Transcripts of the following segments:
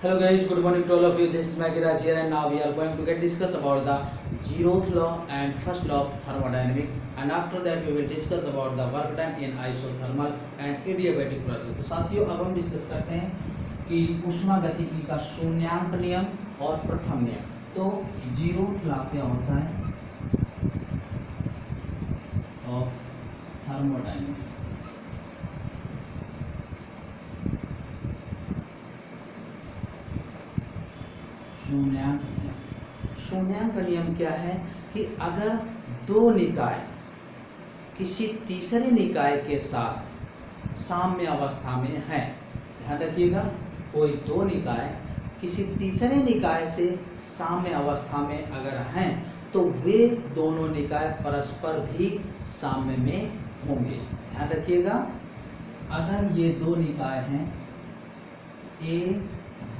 Hello guys, good morning to all of you. This is Magiraj here and now we are going to get discuss about the zeroth law and first law of thermodynamics, and after that we will discuss about the work done in isothermal and adiabatic process. तो साथियों अब हम discuss करते हैं कि ऊष्मागतिकी का शून्यांक नियम और प्रथम नियम। तो जीरोथ लॉ क्या होता है ऑफ थर्मोडायनेमिक्स। शून्यांक नियम क्या है कि अगर दो निकाय किसी तीसरे निकाय के साथ साम्य अवस्था में है, ध्यान रखिएगा, कोई दो निकाय किसी तीसरे निकाय से साम्य अवस्था में अगर हैं तो वे दोनों निकाय परस्पर भी साम्य में होंगे। ध्यान रखिएगा, अगर ये दो निकाय हैं ए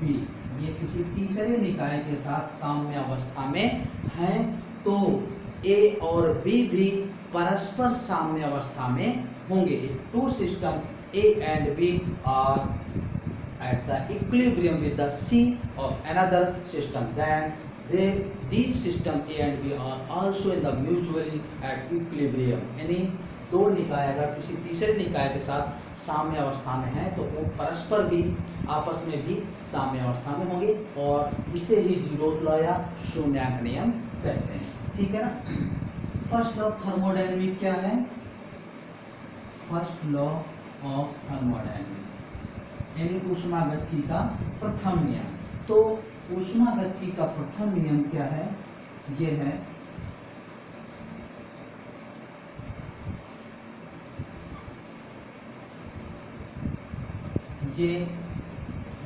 बी, ये किसी तीसरे निकाय के साथ साम्य अवस्था में हैं तो ए और बी भी परस्पर साम्य अवस्था में होंगे। Two system A and B are at the equilibrium with the C of another system, then these system A and B are also in the mutually at equilibrium। यानी दो निकाय अगर किसी तीसरे निकाय के साथ साम्य अवस्था में है तो वो परस्पर भी आपस में भी साम्य अवस्था में होंगे, और इसे ही जीरोथ लॉ या शून्यांक नियम कहते हैं। ठीक है ना। फर्स्ट लॉ ऑफ थर्मोडायनेमिक्स क्या है? फर्स्ट लॉ ऑफ थर्मोडायनेमिक्स यानी ऊष्मागतिकी का प्रथम नियम। तो ऊष्मागतिकी का प्रथम नियम क्या है? ये है ये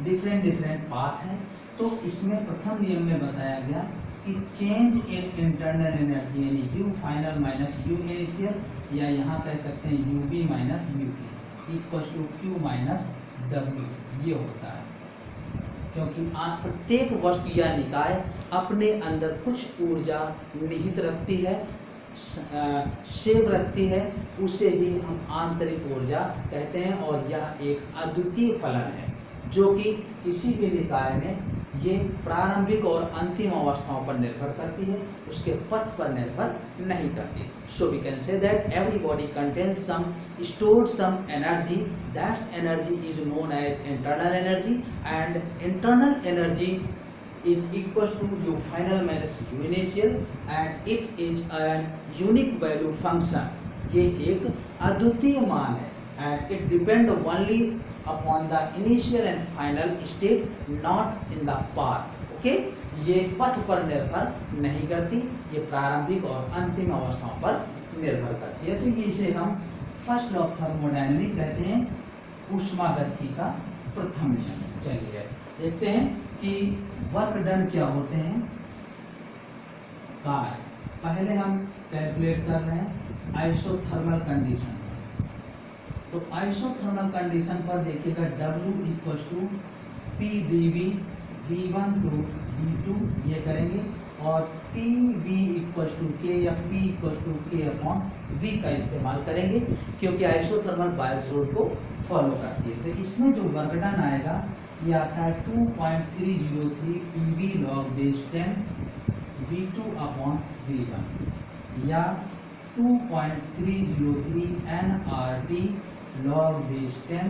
डिफरेंट पाथ है। तो इसमें प्रथम नियम में बताया गया कि चेंज इन इंटरनल एनर्जी यानी U final minus U initial, या यहाँ कह सकते हैं U B minus U P equal to Q minus W, ये होता है। क्योंकि प्रत्येक वस्तु या निकाय अपने अंदर कुछ ऊर्जा निहित रखती है, सेव रखती है, उसे ही हम आंतरिक ऊर्जा कहते हैं, और यह एक अद्वितीय फलन है जो कि किसी भी निकाय में ये प्रारंभिक और अंतिम अवस्थाओं पर निर्भर करती है, उसके पथ पर निर्भर नहीं करती। So we can say that every body contains some stored some energy, that energy is known as internal energy, and internal energy is equal to u final minus u initial, and it is a unique value function। ये एक अद्वितीय मान है, and it depend only upon the initial and final state, not in the path। Okay, ये पथ पर निर्भर नहीं करती, ये प्रारंभिक और अंतिम अवस्थाओं पर निर्भर करती है। तो इसे हम फर्स्ट लॉ ऑफ थर्मोडायनेमिक्स कहते हैं, ऊष्मागतिकी का प्रथम नियम। चलिए देखते हैं कि वर्क डन क्या होते हैं, कार्य। पहले हम कैलकुलेट कर रहे हैं आइसोथर्मल कंडीशन। तो आइसोथर्मल कंडीशन पर देखिएगा W equal to P D V V1 to V2 ये करेंगे, और पी वी इक्वल टू के या P इक्वल टू के अपॉन V का इस्तेमाल करेंगे, क्योंकि आइसोथर्मल बायस रूल को फॉलो करती है। तो इसमें जो वर्क डन आएगा ये आता है 2.303 PV log base 10 V2 upon V1, या 2.303 nRT log base 10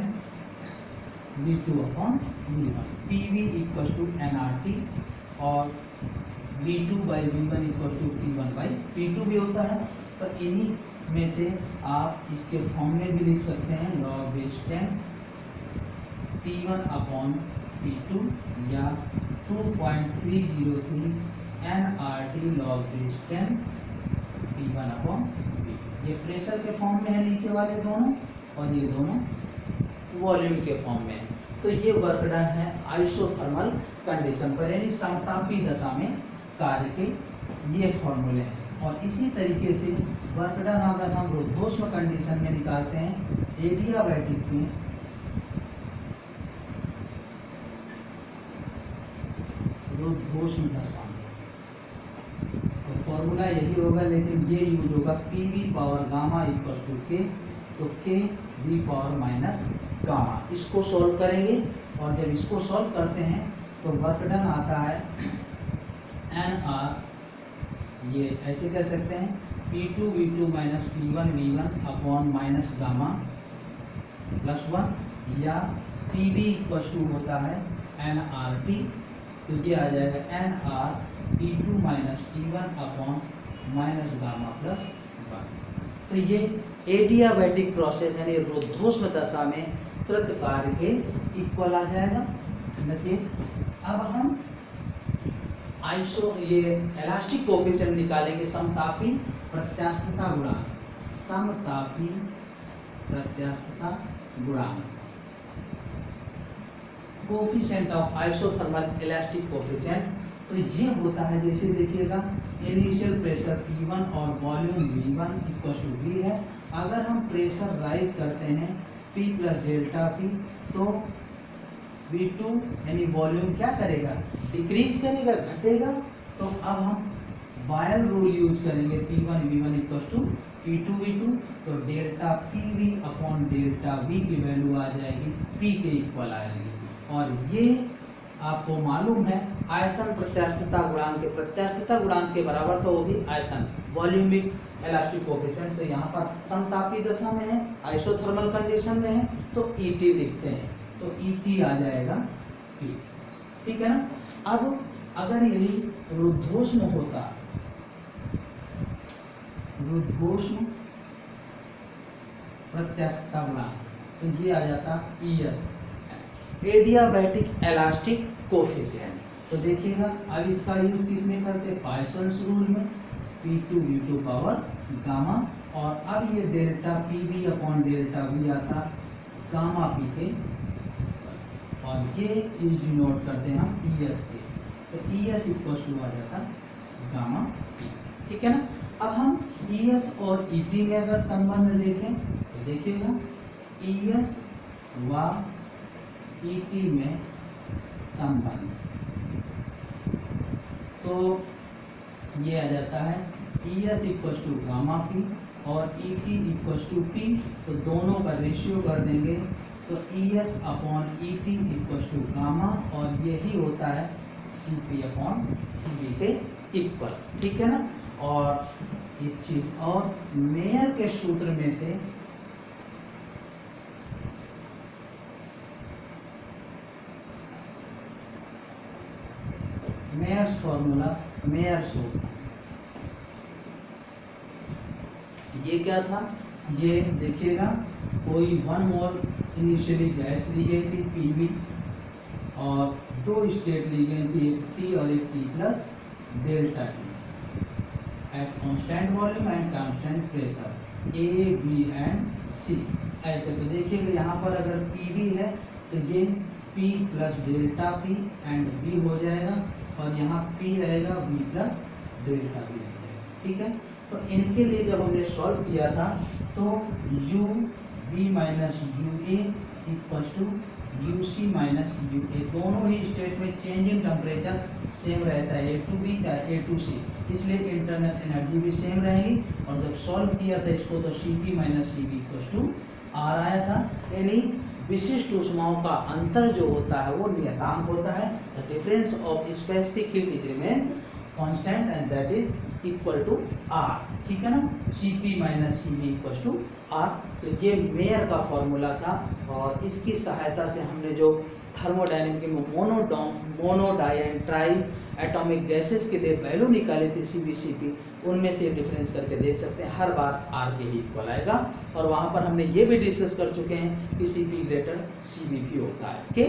V2 upon V1। PV equal to nRT और V2 by V1 equal to P1 by P2 भी होता है। तो इन्हीं में से आप इसके फॉर्म में भी लिख सकते हैं log base 10 P1 upon P2, या 2.303 nRT log base 10 P1 upon P2। ये प्रेशर के फॉर्म में है नीचे वाले दोनों, और ये दोनों वॉल्यूम के फॉर्म में है। तो ये वर्क डन है आइसोथर्मल कंडीशन पर, यानी समतापी दशा में कार्य के ये फॉर्मूले हैं। और इसी तरीके से वर्क डन अगर हम रुद्धोष्म कंडीशन में निकालते हैं, एडियाबैटिक में रुद्धोष्म दशा में, तो फॉर्मूला यही होगा, लेकिन ये यूज होगा P V power gamma equal to K, तो K V power minus gamma. इसको सॉल्व करेंगे, और जब इसको सॉल्व करते हैं तो वर्क डन आता है NR, ये ऐसे कर सकते हैं P2 V2 minus P1 V1 upon minus gamma plus 1, या PV इक्वल टू होता है NRT, तो ये आ जाएगा NR P2 minus T1 upon minus gamma plus 1। तो ये एडियाबैटिक प्रोसेस यानी रुद्धोष्म दशा में कृत कार्य के इक्वल आ जाएगा। देखिए अब हम ये इलास्टिक कोएफिशिएंट निकालेंगे, समतापी प्रत्यास्थता गुणांक, समतापी प्रत्यास्थता गुणांक, coefficient of isothermal elastic coefficient. तो ये होता है, जैसे देखिएगा इनिशियल प्रेशर P1 और volume V1 equal to V है। अगर हम प्रेशर राइज करते हैं P प्लस डेल्टा P, तो V2 यानी वॉल्यूम क्या करेगा, डिक्रीज करेगा, घटेगा। तो अब हम बायल रूल यूज करेंगे, P1 V1 equal to P2 V2, तो delta PV upon delta V की वैल्यू आ जाएगी P के इक्वल आएगी। और ये आपको मालूम है आयतन प्रत्यास्थता गुणांक के, प्रत्यास्थता गुणांक के बराबर तो होगी आयतन, वॉल्यूमिक इलास्टिक कोएफिशिएंट। तो यहाँ पर समतापी दशा में है, आइसोथर्मल कंडीशन में है, तो ET लिखते हैं, तो ET आ जाएगा P, ठीक है ना। अब अगर यही रुद्धोष्म होता, रुद्धोष्म प्रत्यास्थता गुणांक, तो ये आ जाता ES, एडियाबैटिक इलास्टिक कोएफिशिएंट। तो देखिएगा अब इसका यूज किस में करते हैं, पॉइसन्स रूल में, P2 V2 पावर गामा, और अब ये delta PV upon delta V आता गामा P के, और ये चीज डिनोट करते हैं हम ES के, तो ES इक्वल टू आ जाता गामा P, ठीक है ना। अब हम ES और ET में अगर संबंध देखें तो देखिएगा ES व ET में संबंध, तो ये आ जाता है ES equal to gamma P और ET इक्वल टू P, तो दोनों का रेशियो कर देंगे, तो ES upon ET equal to gamma, और यही होता है CP अपॉन CB के इक्वल, ठीक है ना। और एक चीज और, मेयर के सूत्र में से मेयर्स फॉर्मूला, मेयर सूत्र, ये क्या था, ये देखिएगा कोई 1 मोल इनिशियली गैस ली गई थी PV, और 2 स्टेट ली गई थी, एक T और एक T plus delta T, at constant volume and constant pressure A, B and C, ऐसे। तो देखिएगा यहाँ पर अगर PV है तो ये P plus delta P and B हो जाएगा, और यहाँ P रहेगा V प्लस डेल्टा V रहेगा, ठीक है। तो इनके लिए जब हमने सॉल्व किया था तो UV minus UA equal to UC minus UA, दोनों ही स्टेट में चेंज इन टेम्परेचर सेम रहता है, A टू B चाहे A टू C, इसलिए इंटरनल एनर्जी भी सेम रहेगी। और जब सॉल्व किया था इसको तो CP minus CB equal to R आया था, यानी विशिष्ट ऊष्माओं का अंतर जो होता है वो नियतांक होता है, the difference of specific heat is remains constant and that is equal to R, ठीक है ना। CP minus CB equal to R, तो ये मेयर का फॉर्मूला था, और इसकी सहायता से हमने जो थर्मोडायनेमिक में मोनोडाई एंड ट्राई एटॉमिक गैसेस के लिए वैल्यू निकाली थी CB उनमें से डिफरेंस करके देख सकते हैं, हर बार R के ही इक्वल आएगा। और वहाँ पर हमने ये भी डिस्कस कर चुके हैं कि CP ग्रेटर CB भी होता है, ओके।